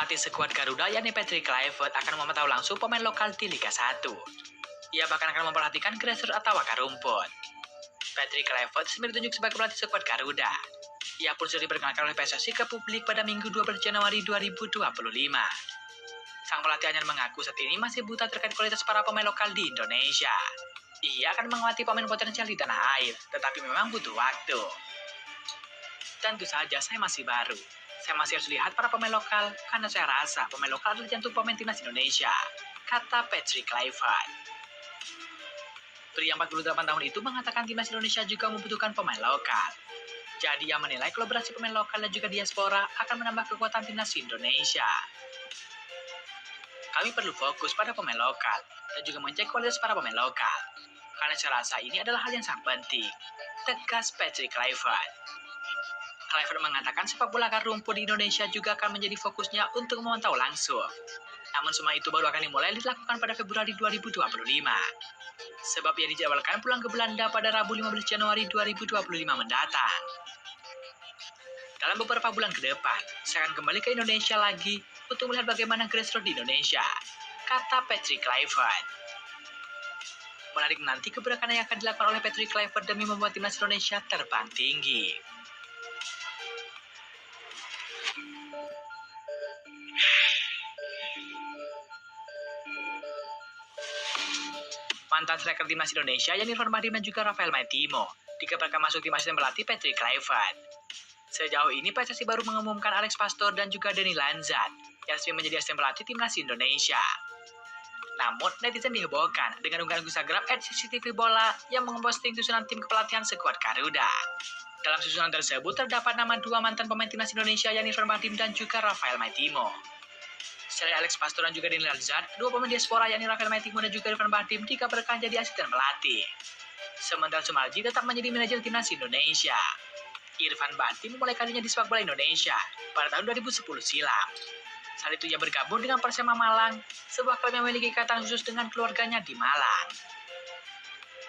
Pelatih skuad Garuda yakni Patrick Kluivert akan memantau langsung pemain lokal di Liga 1. Ia bahkan akan memperhatikan grassroots atau akar rumput. Patrick Kluivert resmi ditunjuk sebagai pelatih skuad Garuda. Ia pun sudah diperkenalkan oleh PSSI ke publik pada Minggu 12 Januari 2025. Sang pelatih hanya mengaku saat ini masih buta terkait kualitas para pemain lokal di Indonesia. Ia akan menguasai pemain potensial di tanah air, tetapi memang butuh waktu. Tentu saja saya masih baru. Saya masih harus lihat para pemain lokal, karena saya rasa pemain lokal adalah jantung pemain timnas Indonesia, kata Patrick Kluivert. Pria 48 tahun itu mengatakan timnas Indonesia juga membutuhkan pemain lokal. Jadi ia menilai kolaborasi pemain lokal dan juga diaspora akan menambah kekuatan timnas Indonesia. Kami perlu fokus pada pemain lokal dan juga mengecek kualitas para pemain lokal. Karena saya rasa ini adalah hal yang sangat penting, tegas Patrick Kluivert. Kluivert mengatakan sepak bola akar rumput di Indonesia juga akan menjadi fokusnya untuk memantau langsung. Namun semua itu baru akan dimulai dilakukan pada Februari 2025. Sebab ia dijadwalkan pulang ke Belanda pada Rabu 15 Januari 2025 mendatang. Dalam beberapa bulan ke depan, saya akan kembali ke Indonesia lagi untuk melihat bagaimana grassroots di Indonesia, kata Patrick Kluivert. Menarik menanti gebrakan yang akan dilakukan oleh Patrick Kluivert demi membuat timnas Indonesia terbang tinggi. Mantan striker timnas Indonesia yakni Irfan Bahdim dan juga Rafael Maitimo dikabarkan masuk tim asisten pelatih Patrick Kluivert. Sejauh ini PSSI baru mengumumkan Alex Pastor dan juga Denny Lanzat yang resmi menjadi asisten pelatih timnas Indonesia. Namun netizen dihebohkan dengan unggahan Instagram @cctvbola yang memposting susunan tim kepelatihan skuad Garuda. Dalam susunan tersebut terdapat nama dua mantan pemain timnas Indonesia yakni Irfan Bahdim dan juga Rafael Maitimo. Selain Alex Pastor dan juga Denny Lanzat, dua pemain diaspora yakni Rafael Maitimo dan juga Irfan Bahdim dikabarkan jadi asisten pelatih. Sementara Sumarji tetap menjadi manajer timnas Indonesia. Irfan Bahdim memulai karirnya di sepak bola Indonesia pada tahun 2010 silam. Saat itu ia bergabung dengan Persema Malang, sebuah klub yang memiliki ikatan khusus dengan keluarganya di Malang.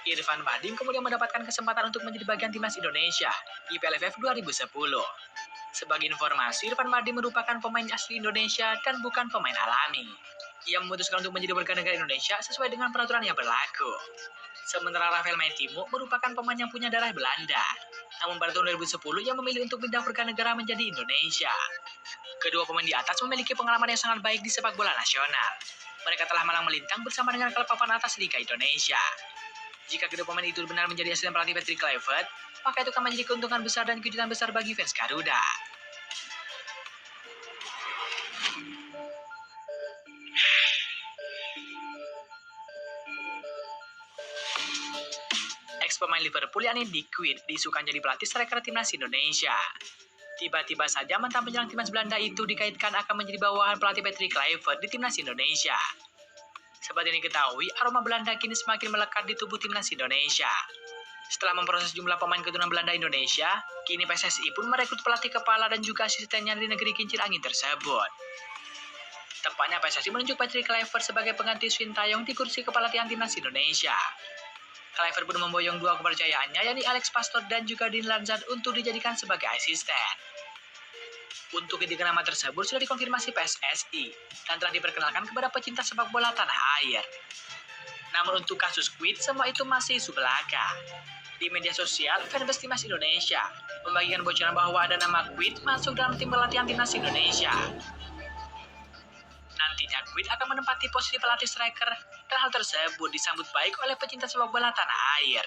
Irfan Bahdim kemudian mendapatkan kesempatan untuk menjadi bagian timnas Indonesia di PLFF 2010. Sebagai informasi, Irfan Bahdim merupakan pemain asli Indonesia dan bukan pemain alami. Ia memutuskan untuk menjadi warga negara Indonesia sesuai dengan peraturan yang berlaku. Sementara Rafael Maitimo merupakan pemain yang punya darah Belanda. Namun pada tahun 2010 ia memilih untuk pindah warga negara menjadi Indonesia. Kedua pemain di atas memiliki pengalaman yang sangat baik di sepak bola nasional. Mereka telah malang melintang bersama dengan klub papan atas Liga Indonesia. Jika kedua pemain itu benar menjadi asisten pelatih Patrick Kluivert, maka itu akan menjadi keuntungan besar dan kejutan besar bagi fans Garuda. Ex-pemain Liverpool yakni Dick Quinn diisukan jadi pelatih striker timnas Indonesia. Tiba-tiba saja mantan penyerang timnas Belanda itu dikaitkan akan menjadi bawahan pelatih Patrick Kluivert di timnas Indonesia. Seperti yang diketahui, aroma Belanda kini semakin melekat di tubuh timnas Indonesia. Setelah memproses jumlah pemain keturunan Belanda Indonesia, kini PSSI pun merekrut pelatih kepala dan juga asistennya di negeri kincir angin tersebut. Tepatnya PSSI menunjuk Patrick Kluivert sebagai pengganti Sintayong di kursi kepelatihan timnas Indonesia. Kluivert pun memboyong dua kepercayaannya yakni Alex Pastor dan juga Denny Lanzat untuk dijadikan sebagai asisten. Untuk ketiga nama tersebut sudah dikonfirmasi PSSI dan telah diperkenalkan kepada pecinta sepak bola tanah air. Namun untuk kasus Quinn, semua itu masih isu belaka. Di media sosial, fanbase timnas Indonesia membagikan bocoran bahwa ada nama Quinn masuk dalam tim pelatihan timnas Indonesia. Nantinya Quinn akan menempati posisi pelatih striker dan hal tersebut disambut baik oleh pecinta sepak bola tanah air.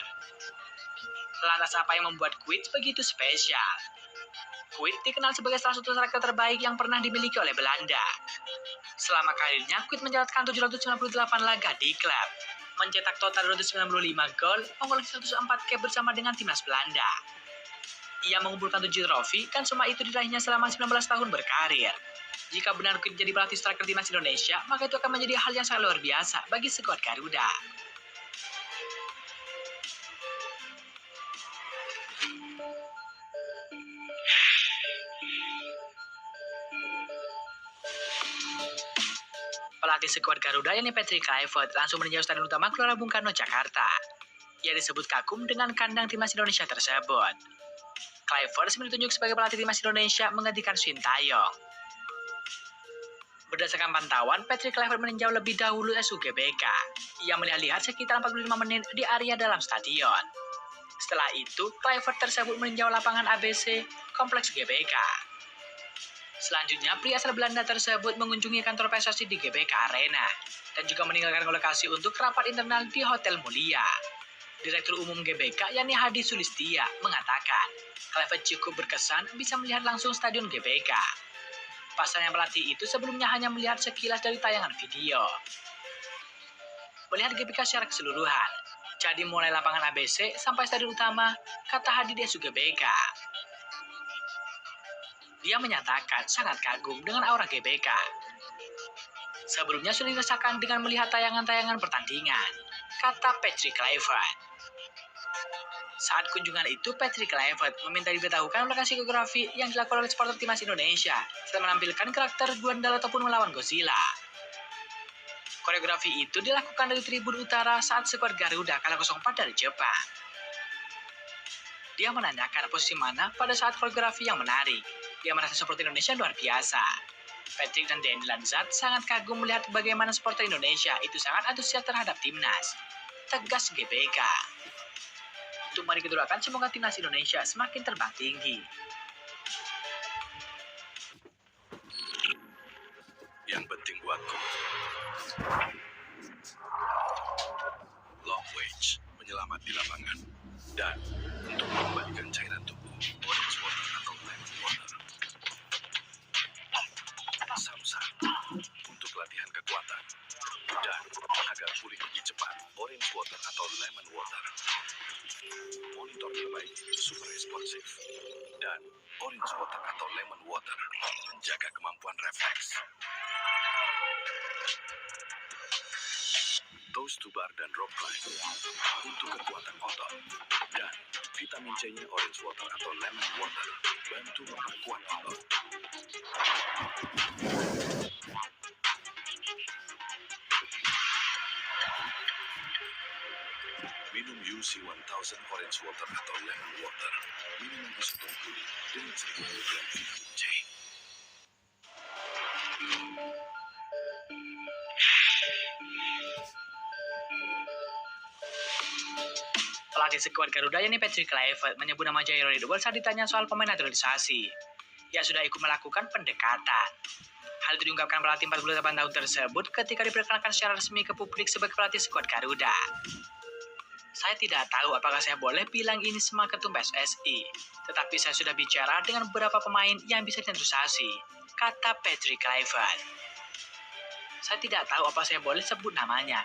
Lantas apa yang membuat Quinn begitu spesial? Quinn dikenal sebagai salah satu striker terbaik yang pernah dimiliki oleh Belanda. Selama karirnya, Quinn mencatatkan 798 laga di klub, mencetak total 295 gol, mengoleksi 104 cap bersama dengan timnas Belanda. Ia mengumpulkan 7 trofi dan semua itu diraihnya selama 19 tahun berkarir. Jika benar Quinn jadi pelatih striker timnas Indonesia, maka itu akan menjadi hal yang sangat luar biasa bagi skuad Garuda. Pelatih skuad Garuda yakni Patrick Kluivert langsung meninjau stadion utama Gelora Bung Karno, Jakarta. Ia disebut kagum dengan kandang timnas Indonesia tersebut. Kluivert resmi ditunjuk sebagai pelatih timnas Indonesia menggantikan Sintayong. Berdasarkan pantauan, Patrick Kluivert meninjau lebih dahulu SU GBK. Ia melihat-lihat sekitar 45 menit di area dalam stadion. Setelah itu, Kluivert tersebut meninjau lapangan ABC Kompleks GBK. Selanjutnya, pria asal Belanda tersebut mengunjungi kantor PSSI di GBK Arena dan juga meninggalkan lokasi untuk rapat internal di Hotel Mulia. Direktur Umum GBK, yakni Hadi Sulistia, mengatakan, Kluivert cukup berkesan bisa melihat langsung stadion GBK. Pasalnya pelatih itu sebelumnya hanya melihat sekilas dari tayangan video. Melihat GBK secara keseluruhan, jadi mulai lapangan ABC sampai stadion utama, kata Hadi di SU GBK. Dia menyatakan sangat kagum dengan aura GBK. Sebelumnya sudah dirasakan dengan melihat tayangan-tayangan pertandingan, kata Patrick Kluivert. Saat kunjungan itu, Patrick Kluivert meminta diberitahukan lokasi koreografi yang dilakukan oleh supporter timnas Indonesia setelah menampilkan karakter Gundala ataupun melawan Godzilla. Koreografi itu dilakukan dari tribun utara saat skuad Garuda kalah 0-4 dari Jepang. Dia menanyakan posisi mana pada saat koreografi yang menarik. Dia merasa supporter Indonesia luar biasa. Patrick dan Denny Lanzat sangat kagum melihat bagaimana supporter Indonesia itu sangat antusias terhadap timnas. Tegas GBK. Untuk mari kita doakan semoga timnas Indonesia semakin terbang tinggi. Yang penting buatku, long wage menyelamat di lapangan, dan untuk mengembalikan cairan tubuh, orange water atau lemon water. Samsa untuk latihan kekuatan, dan agar pulih lebih cepat, orange water atau lemon water. Monitor terbaik, super responsif, dan orange water atau lemon water menjaga kemampuan refleks. Toast to bar dan rock climb untuk kekuatan otot, dan vitamin C-nya orange water atau lemon water bantu memperkuat otot. Minum UC 1000 orange water atau lemon water, minuman isoton kulit dengan 1000 mg vitamin C. Pelatih skuad Garuda yakni Patrick Kluivert menyebut nama Jairo Ridwan saat ditanya soal pemain naturalisasi. Ia sudah ikut melakukan pendekatan. Hal itu diungkapkan pelatih 48 tahun tersebut ketika diperkenalkan secara resmi ke publik sebagai pelatih skuad Garuda. Saya tidak tahu apakah saya boleh bilang ini sama ketum PSSI, tetapi saya sudah bicara dengan beberapa pemain yang bisa naturalisasi, kata Patrick Kluivert. Saya tidak tahu apa saya boleh sebut namanya,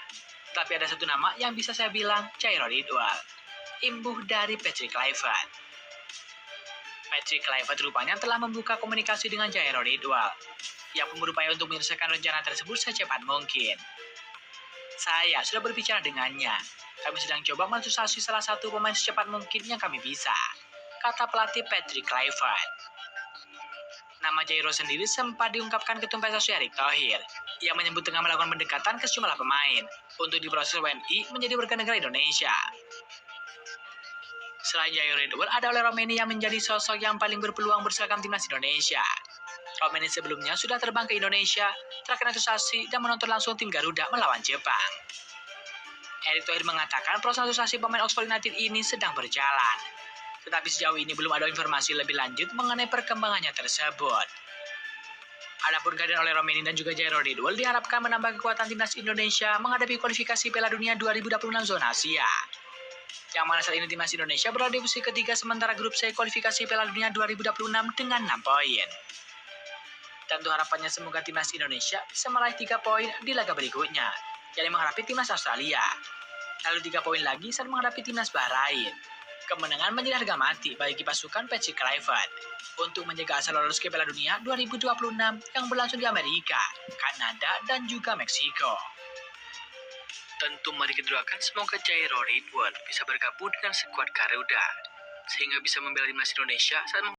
tapi ada satu nama yang bisa saya bilang, Jairo Ridwan. Imbuh dari Patrick Kluivert. Patrick Kluivert rupanya telah membuka komunikasi dengan Jairo Ridwan. Ia pun berupaya untuk menyelesaikan rencana tersebut secepat mungkin. Saya sudah berbicara dengannya. Kami sedang coba mensuksesi salah satu pemain secepat mungkin yang kami bisa, kata pelatih Patrick Kluivert. Nama Jairo sendiri sempat diungkapkan ketum PSSI Erick Thohir. Ia menyebut tengah melakukan pendekatan ke sejumlah pemain untuk diproses WNI menjadi warga negara Indonesia. Selain Jairo Ridwan, ada oleh Romeni yang menjadi sosok yang paling berpeluang berseragam timnas Indonesia. Romeni sebelumnya sudah terbang ke Indonesia, terakhir naturalisasi dan menonton langsung tim Garuda melawan Jepang. Erick Thohir mengatakan proses naturalisasi pemain Oxford United ini sedang berjalan. Tetapi sejauh ini belum ada informasi lebih lanjut mengenai perkembangannya tersebut. Adapun kehadiran oleh Romeni dan juga Jairo Ridwan diharapkan menambah kekuatan timnas Indonesia menghadapi kualifikasi Piala Dunia 2026 zona Asia. Yang mana saat ini timnas Indonesia berada di posisi ketiga sementara grup C kualifikasi Piala Dunia 2026 dengan 6 poin. Tentu harapannya semoga timnas Indonesia bisa meraih 3 poin di laga berikutnya, yakni menghadapi timnas Australia. Lalu 3 poin lagi saat menghadapi timnas Bahrain. Kemenangan menjadi harga mati bagi pasukan Patrick Kluivert untuk menjaga asal lolos ke Piala Dunia 2026 yang berlangsung di Amerika, Kanada, dan juga Meksiko. Tentu mari kita doakan semoga Jairo Ridwan bisa bergabung dengan skuad Garuda sehingga bisa membela timnas Indonesia saat